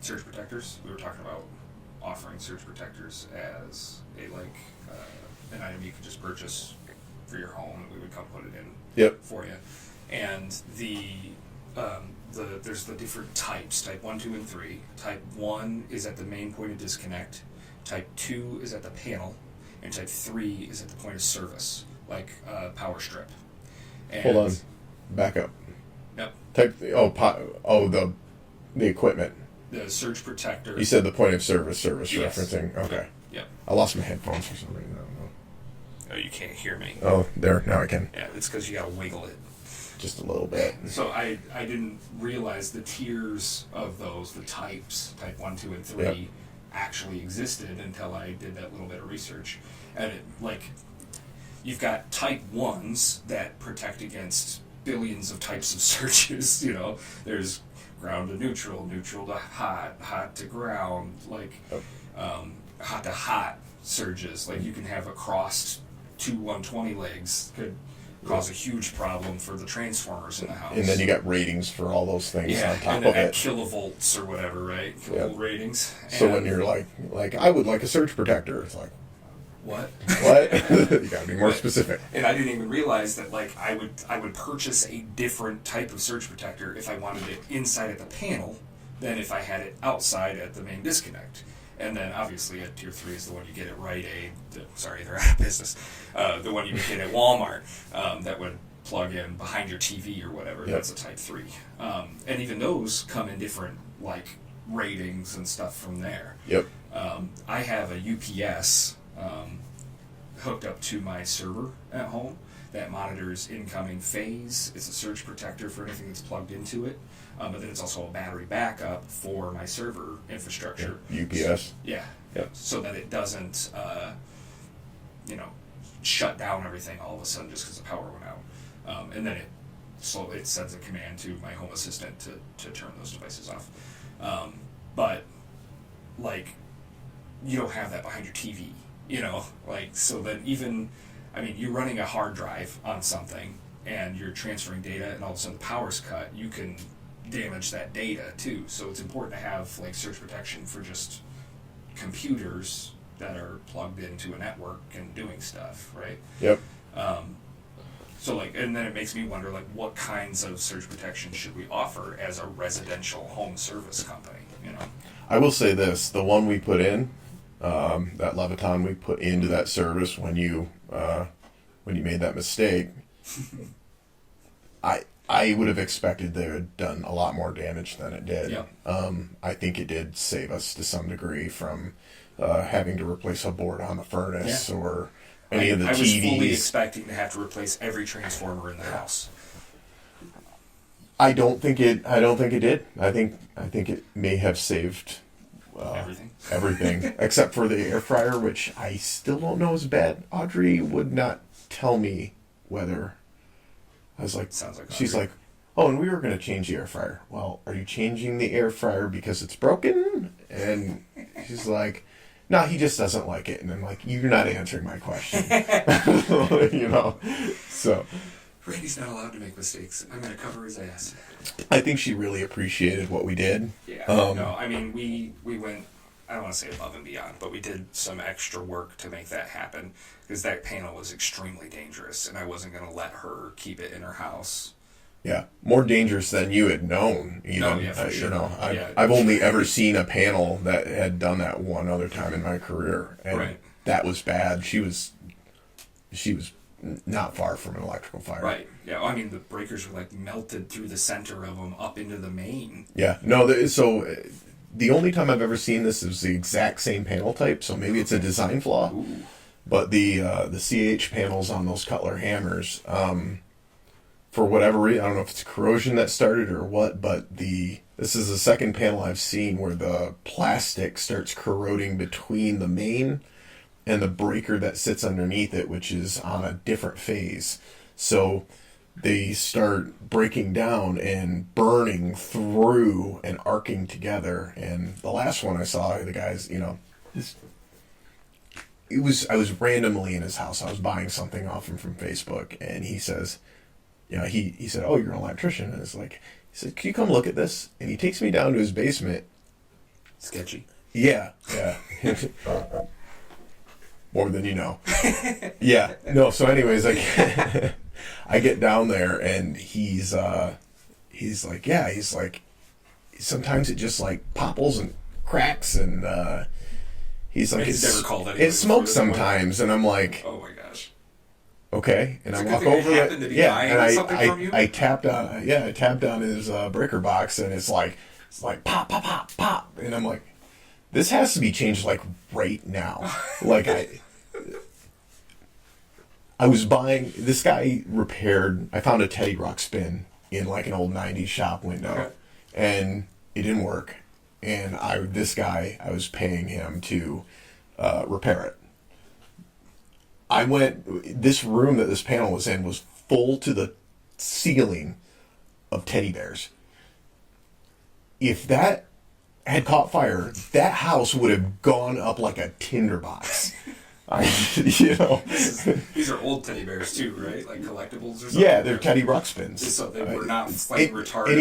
surge protectors. We were talking about offering surge protectors as an item you could just purchase for your home, and we would come put it in Yep. for you. And there's the different types, type 1, 2, and 3. Type 1 is at the main point of disconnect. Type 2 is at the panel. And type 3 is at the point of service, like power strip. And Hold on, back up. Yep. The equipment. The surge protector. You said the point of service Yes. referencing. Okay. Yep. I lost my headphones for some reason. I don't know. Oh, you can't hear me. Oh, there. Now I can. Yeah, it's because you gotta wiggle it. Just a little bit. So I didn't realize the tiers of those, the types, type 1, 2, and 3, Yep. actually existed until I did that little bit of research. And you've got type 1s that protect against billions of types of surges, There's ground to neutral, neutral to hot, hot to ground, Yep. hot to hot surges. Like you can have a crossed 2 120 legs could cause a huge problem for the transformers in the house. And then you got ratings for all those things yeah, on top and of at it. kilovolts or whatever, right? Kilovolt ratings. So And when you're like I would like a surge protector, it's like, what? what? You gotta be more specific. And I didn't even realize that I would purchase a different type of surge protector if I wanted it inside at the panel than if I had it outside at the main disconnect. And then obviously at tier 3 is the one you get at Rite Aid. Sorry, they're out of business. The one you get at Walmart that would plug in behind your TV or whatever. Yep. That's a type 3. And even those come in different ratings and stuff from there. Yep. I have a UPS hooked up to my server at home that monitors incoming phase. It's a surge protector for anything that's plugged into it. But then it's also a battery backup for my server infrastructure. UPS. Yeah. Yep. So that it doesn't, shut down everything all of a sudden just because the power went out. And then it sends a command to my home assistant to turn those devices off. But you don't have that behind your TV, so then you're running a hard drive on something and you're transferring data and all of a sudden the power's cut, you can damage that data too. So it's important to have surge protection for just computers that are plugged into a network and doing stuff, right? Yep. And then it makes me wonder, what kinds of surge protection should we offer as a residential home service company, I will say this: the one we put in, that Leviton we put into that service when you made that mistake, I would have expected they had done a lot more damage than it did. Yeah. I think it did save us to some degree from having to replace a board on the furnace or any of the I was TVs. fully expecting to have to replace every transformer in the house. I don't think it did. I think it may have saved everything except for the air fryer, which I still don't know is bad. Audrey would not tell me whether I was like, Sounds like she's Audrey. like, oh, and we were going to change the air fryer. Well, are you changing the air fryer because it's broken? And she's like, no, he just doesn't like it. And I'm like, you're not answering my question. You know? So Randy's not allowed to make mistakes. I'm going to cover his ass. I think she really appreciated what we did. Yeah. Um, No, I mean, we went, I don't want to say above and beyond, but we did some extra work to make that happen because that panel was extremely dangerous and I wasn't going to let her keep it in her house. Yeah, more dangerous than you had known. Even, Oh, yeah, for sure. You know, Yeah. I've only ever seen a panel that had done that one other time in my career, and Right. that was bad. She was not far from an electrical fire. Right. Yeah. I mean, the breakers were like melted through the center of them up into the main. Yeah. No. The only time I've ever seen this is the exact same panel type. So maybe it's a design flaw. Ooh. But the CH panels on those Cutler hammers, for whatever reason, I don't know if it's corrosion that started or what, but this is the second panel I've seen where the plastic starts corroding between the main and the breaker that sits underneath it, which is on a different phase. So they start breaking down and burning through and arcing together. And the last one I saw, the guys, you know, I was randomly in his house. I was buying something off him from Facebook, and he says, you know, he said, oh, you're an electrician. And it's like, he said, can you come look at this? And he takes me down to his basement. Sketchy. Yeah. More than you know. Yeah. No, so anyways, I get down there and he's like, yeah, he's like, sometimes it just like popples and cracks and he's like, He's never called anyone it smokes before this point. sometimes, and I'm like, Oh my gosh. okay, and It's I a good walk thing I over happened to be buying and something from you. I tapped on his breaker box, and it's like pop pop pop pop, and I'm like, this has to be changed like right now. Like I was buying, this guy repaired, I found a Teddy Rock spin in like an old 90s shop window, Okay. and it didn't work, and I was paying him to repair it. This room that this panel was in was full to the ceiling of teddy bears. If that had caught fire, that house would have gone up like a tinderbox. You know. These are old teddy bears too, right? Like collectibles or something. Yeah, they're Teddy Ruxpins. So they were not flame retardant.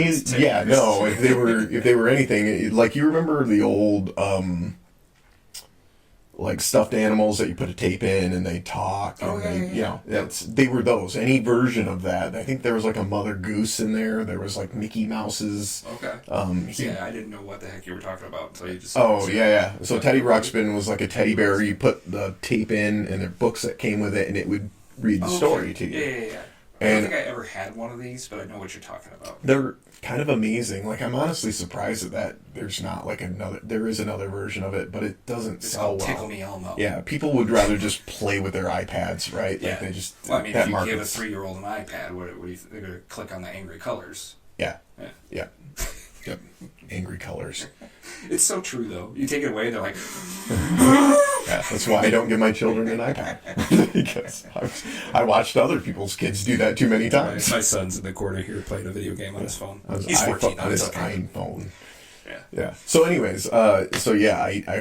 If they were anything, like you remember the old like stuffed animals that you put a tape in and they talk, and you know, they were those. Any version of that. I think there was like a Mother Goose in there. There was like Mickey Mouse's. Okay. Yeah, I didn't know what the heck you were talking about until you just. Oh yeah. So Teddy Ruxpin was like a teddy bear. You put the tape in, and there are books that came with it, and it would read the story to you. Yeah. I And don't think I ever had one of these, but I know what you're talking about. they're kind of amazing. Like, I'm honestly surprised that there's not like there is another version of it, but it doesn't It's sell called well. Tickle Me Elmo. Yeah, people would rather just play with their iPads, right? Yeah. Like they just Well, I mean, that if you give a market's- 3-year-old an iPad, what do you they're going to click on the angry colors? Yeah. Yeah. Yeah. Yep. Angry colors. It's so true, though. You take it away, they're like, Yeah, that's why I don't give my children an iPad. Because I watched other people's kids do that too many times. my son's in the corner here playing a video game on his phone. On his He's 14 iPhone, now. on It's his okay. iPhone. Yeah. Yeah. So, anyways, I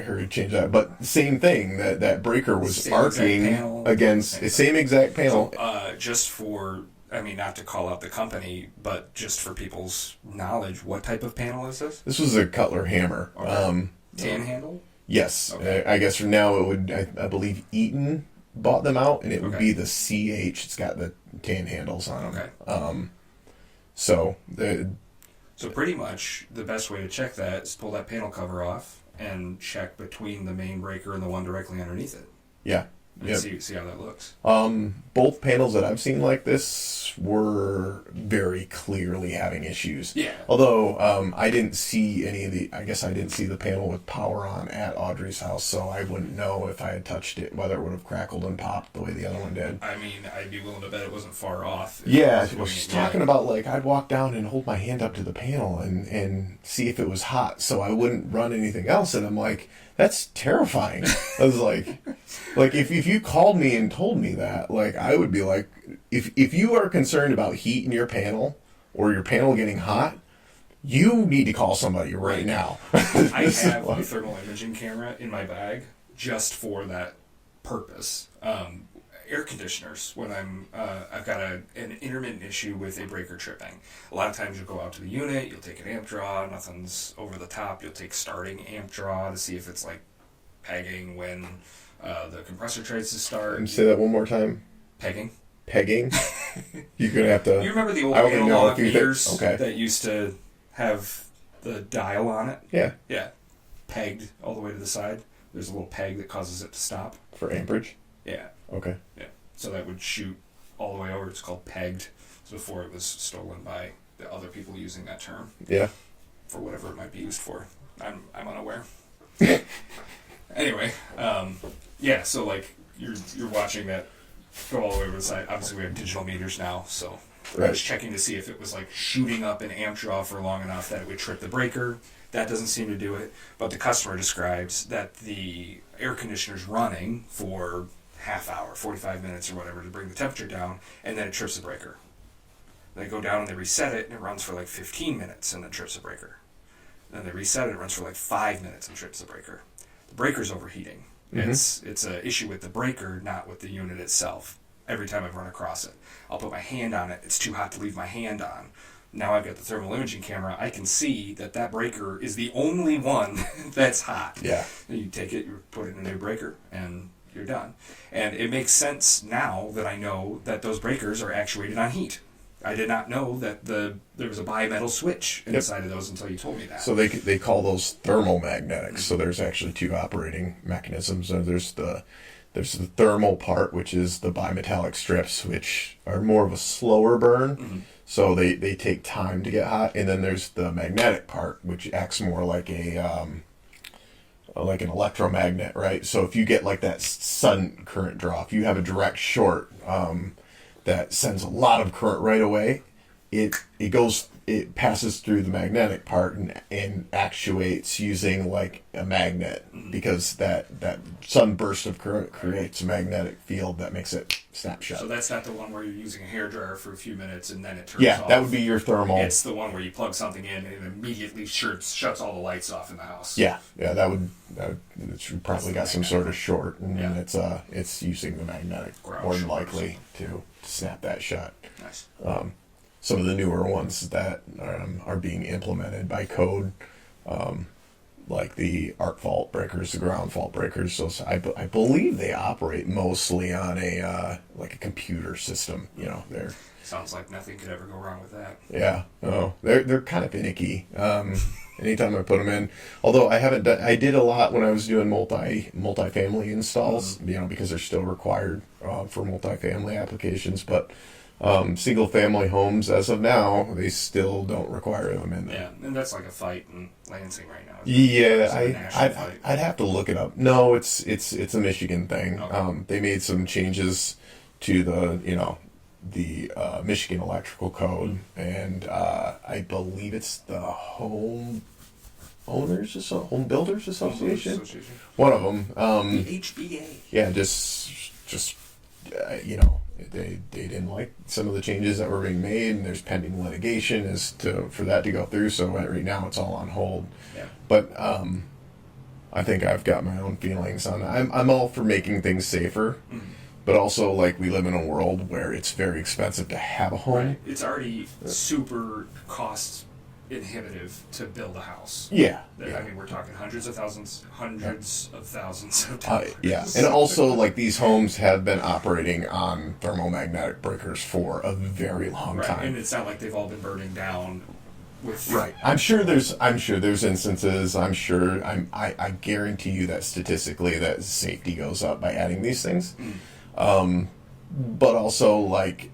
heard change that, but same thing. That breaker was Same exact arcing panel. against the same exact panel. So, just for, I mean, not to call out the company, but just for people's knowledge, what type of panel is this? This was a Cutler hammer. Okay. Tan handle? Yes. Okay. I guess from now it would. I believe Eaton bought them out, and it would Okay. be the CH. It's got the tan handles on them. Okay. So So pretty much the best way to check that is pull that panel cover off and check between the main breaker and the one directly underneath it. yeah. And Yep. see how that looks. Both panels that I've seen like this were very clearly having issues. Yeah. Although I didn't see any of the. I guess I didn't see the panel with power on at Audrey's house, so I wouldn't know if I had touched it whether it would have crackled and popped the way the other one did. I mean, I'd be willing to bet it wasn't far off. Yeah, If it well, was she's doing it, talking about like I'd walk down and hold my hand up to the panel and see if it was hot, so I wouldn't run anything else. And I'm like, that's terrifying. I was like if you called me and told me that, like, I would be like, if you are concerned about heat in your panel or your panel getting hot, you need to call somebody right now. I have a thermal imaging camera in my bag just for that purpose. Air conditioners, when I've got an intermittent issue with a breaker tripping. A lot of times you'll go out to the unit, you'll take an amp draw, nothing's over the top, you'll take starting amp draw to see if it's like pegging when the compressor tries to start. And say that one more time. Pegging. Pegging. You're gonna have to. You remember the old I only know analog if you meters okay. that used to have the dial on it? Yeah. Yeah. Pegged all the way to the side. There's a little peg that causes it to stop. For amperage. Yeah. Okay. Yeah. So that would shoot all the way over. It's called pegged. So before it was stolen by the other people using that term Yeah. for whatever it might be used for. I'm unaware. Anyway, yeah. So like you're watching that go all the way over the side. Obviously, we have digital meters now, so I Right. was checking to see if it was like shooting up an amp draw for long enough that it would trip the breaker. That doesn't seem to do it. But the customer describes that the air conditioner's running for half hour, 45 minutes or whatever to bring the temperature down, and then it trips the breaker. They go down and they reset it, and it runs for like 15 minutes and then trips the breaker. Then they reset it, it runs for like 5 minutes and trips the breaker. The breaker's overheating. Mhm. It's an issue with the breaker, not with the unit itself. Every time I've run across it, I'll put my hand on it. It's too hot to leave my hand on. Now I've got the thermal imaging camera. I can see that that breaker is the only one that's hot. Yeah. And you take it, you put it in a new breaker, and you're done. And it makes sense now that I know that those breakers are actuated on heat. I did not know that there was a bimetal switch inside of those until you told me that. So they call those thermal magnetics. So there's actually two operating mechanisms. There's the thermal part, which is the bimetallic strips, which are more of a slower burn. Mhm. So they take time to get hot. And then there's the magnetic part, which acts more like like an electromagnet, right? So if you get like that sudden current draw, if you have a direct short that sends a lot of current right away, it passes through the magnetic part and actuates using like a magnet, because that sudden burst of current creates a magnetic field that makes it snap shut. So that's not the one where you're using a hairdryer for a few minutes and then it turns Yeah, off. that would be your thermal. It's the one where you plug something in and it immediately shuts all the lights off in the house. Yeah, it's probably got some sort of short, and Yeah. it's using the magnetic Ground more than short or likely to snap that shut. Nice. Some of the newer ones that are being implemented by code, like the arc fault breakers, the ground fault breakers. So I believe they operate mostly on a like a computer system. You know, they're Sounds like nothing could ever go wrong with that. yeah, no, they're kind of finicky. Anytime I put them in, although I haven't done, I did a lot when I was doing multifamily installs, you know, because they're still required for multifamily applications. But single family homes, as of now, they still don't require them in there. Yeah, and that's like a fight in Lansing right now. Yeah, It's like a national fight. I'd have to look it up. No, it's a Michigan thing. Okay. They made some changes to the Michigan Electrical Code, and I believe it's the Home Builders Association. One of them. The HBA. Yeah, just they didn't like some of the changes that were being made, and there's pending litigation for that to go through. So right now it's all on hold. Yeah. But I think I've got my own feelings on it. I'm all for making things safer, but also like we live in a world where it's very expensive to have a home. Right. It's already super cost inhibitive to build a house. Yeah. I mean, we're talking hundreds of thousands of dollars. Yeah, and also like these homes have been operating on thermomagnetic breakers for a very long Right, time. and it's not like they've all been burning down with Right. I'm sure there's instances. I guarantee you that statistically that safety goes up by adding these things. But also like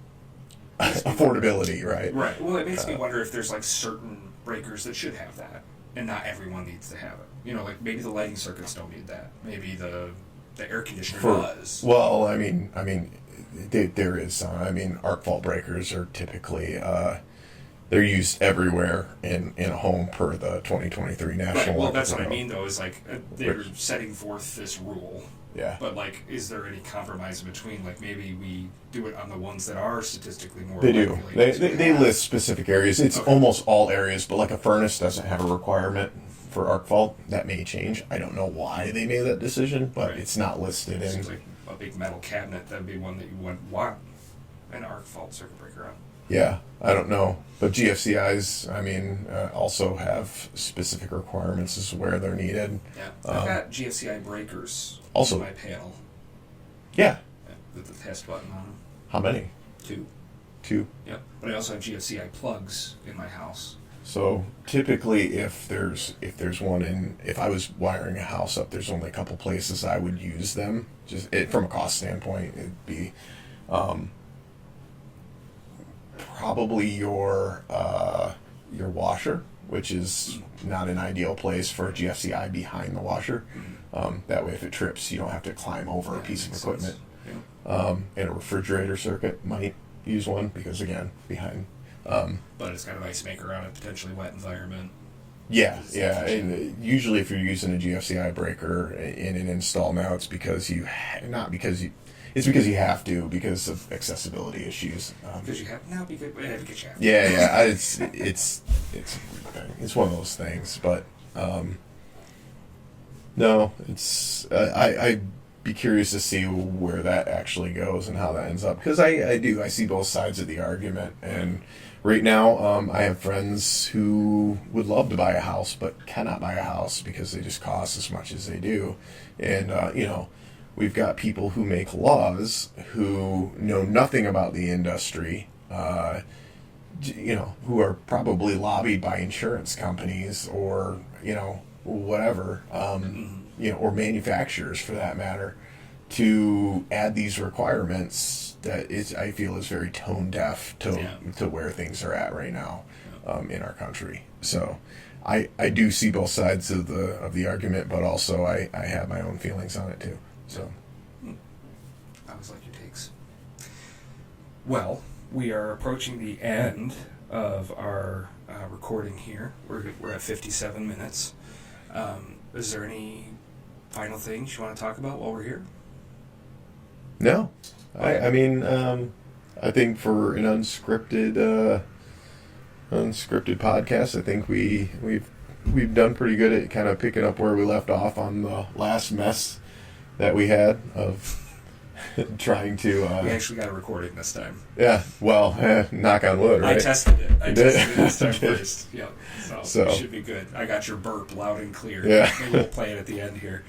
affordability, right? Right. Well, it makes me wonder if there's like certain breakers that should have that, and not everyone needs to have it. You know, like maybe the lighting circuits don't need that. Maybe the air conditioner does. Well, I mean, there is some. I mean, arc fault breakers are typically they're used everywhere in a home per the 2023 National. Right. Well, that's what I Electrical mean, though, is like they're setting forth this rule. Yeah. But like, is there any compromise in between? Like, maybe we do it on the ones that are statistically more. They do. regulated. They list specific areas. It's Okay. almost all areas, but like a furnace doesn't have a requirement for arc fault. That may change. I don't know why they made that decision, but Right. it's not listed It in. seems like a big metal cabinet. That'd be one that you would want an arc fault circuit breaker on. Yeah, I don't know. But GFCIs, I mean, also have specific requirements as to where they're needed. Yeah, I've got GFCI breakers also- in my panel. Yeah. With the test button on them. How many? 2. 2. Yep. But I also have GFCI plugs in my house. So typically, if there's one in, if I was wiring a house up, there's only a couple places I would use them. Just from a cost standpoint, it'd be probably your washer, which is not an ideal place for a GFCI behind the washer. That way, if it trips, you don't have to climb over a piece of Makes equipment. sense. Yeah. And a refrigerator circuit might use one because again, behind. But it's got an ice maker on a potentially wet environment. Yeah, and usually if you're using a GFCI breaker in an install now, it's because it's because you have to because of accessibility issues. Because you have now because you have. Yeah, it's one of those things, but no, it's I'd be curious to see where that actually goes and how that ends up because I see both sides of the argument and. Right now, I have friends who would love to buy a house but cannot buy a house because they just cost as much as they do. And, we've got people who make laws who know nothing about the industry, who are probably lobbied by insurance companies or, whatever, or manufacturers for that matter, to add these requirements that I feel is very tone deaf to where things are at right now in our country. So I do see both sides of the argument, but also I have my own feelings on it too. So I always like your takes. Well, we are approaching the end of our recording here. We're at 57 minutes. Is there any final things you want to talk about while we're here? no, I mean I think for an unscripted podcast, I think we've done pretty good at kind of picking up where we left off on the last mess that we had of trying to. We actually got a recording this time. Yeah, well, knock on wood, right? I tested it. I You tested did? it this time Did. first. Yep. So So- it should be good. I got your burp loud and clear. Yeah. Maybe we'll play it at the end here.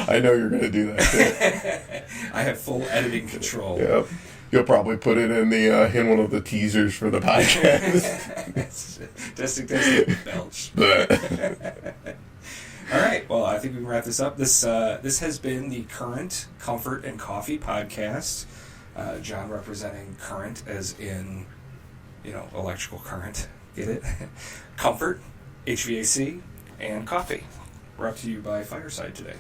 I know you're going to do that too. I have full editing control. Yep. You'll probably put it in the in one of the teasers for the podcast. testing, belch. But All right. Well, I think we can wrap this up. This has been the Current Comfort and Coffee podcast. John representing current as in, electrical current. Get it? Comfort, HVAC, and coffee. Brought to you by Fireside today.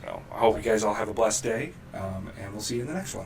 So I hope you guys all have a blessed day, and we'll see you in the next one.